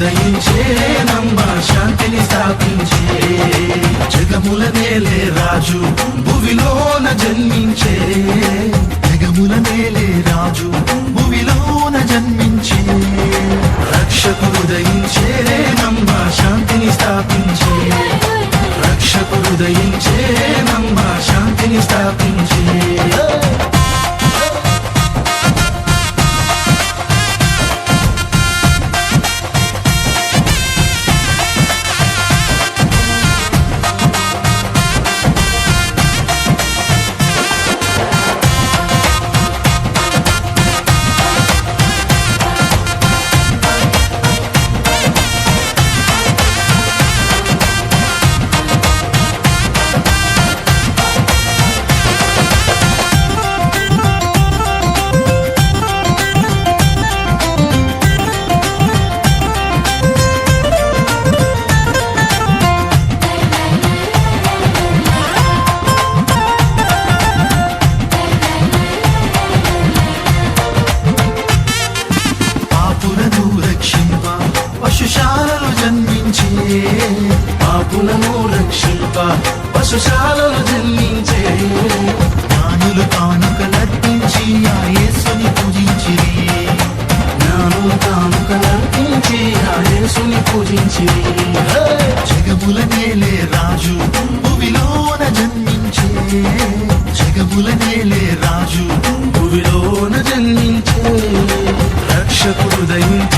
ఉదయించే నమ్మ శాంతిని స్థాపించే జగముల నేలే రాజు భువిలోన జన్మించే జగముల నేలే రాజు భువిలోన జన్మించే రక్షకుడు ఉదయించే నమ్మ శాంతిని స్థాపించే రక్షకుడు ఉదయించే నమ్మ శాంతిని స్థాపించే పశుశాలలో జన్మించే పాపులను రక్షింప పశుశాలలో జన్మించే జ్ఞానులు కానుకలర్పించి ఆ యేసుని పూజించిరి జ్ఞానులు కానుకలర్పించి ఆ యేసుని పూజించిరి జగముల నేలే రాజు భువిలోన జన్మించే జగముల నేలే రాజు భువిలోన జన్మించే రక్షకుడు దయించే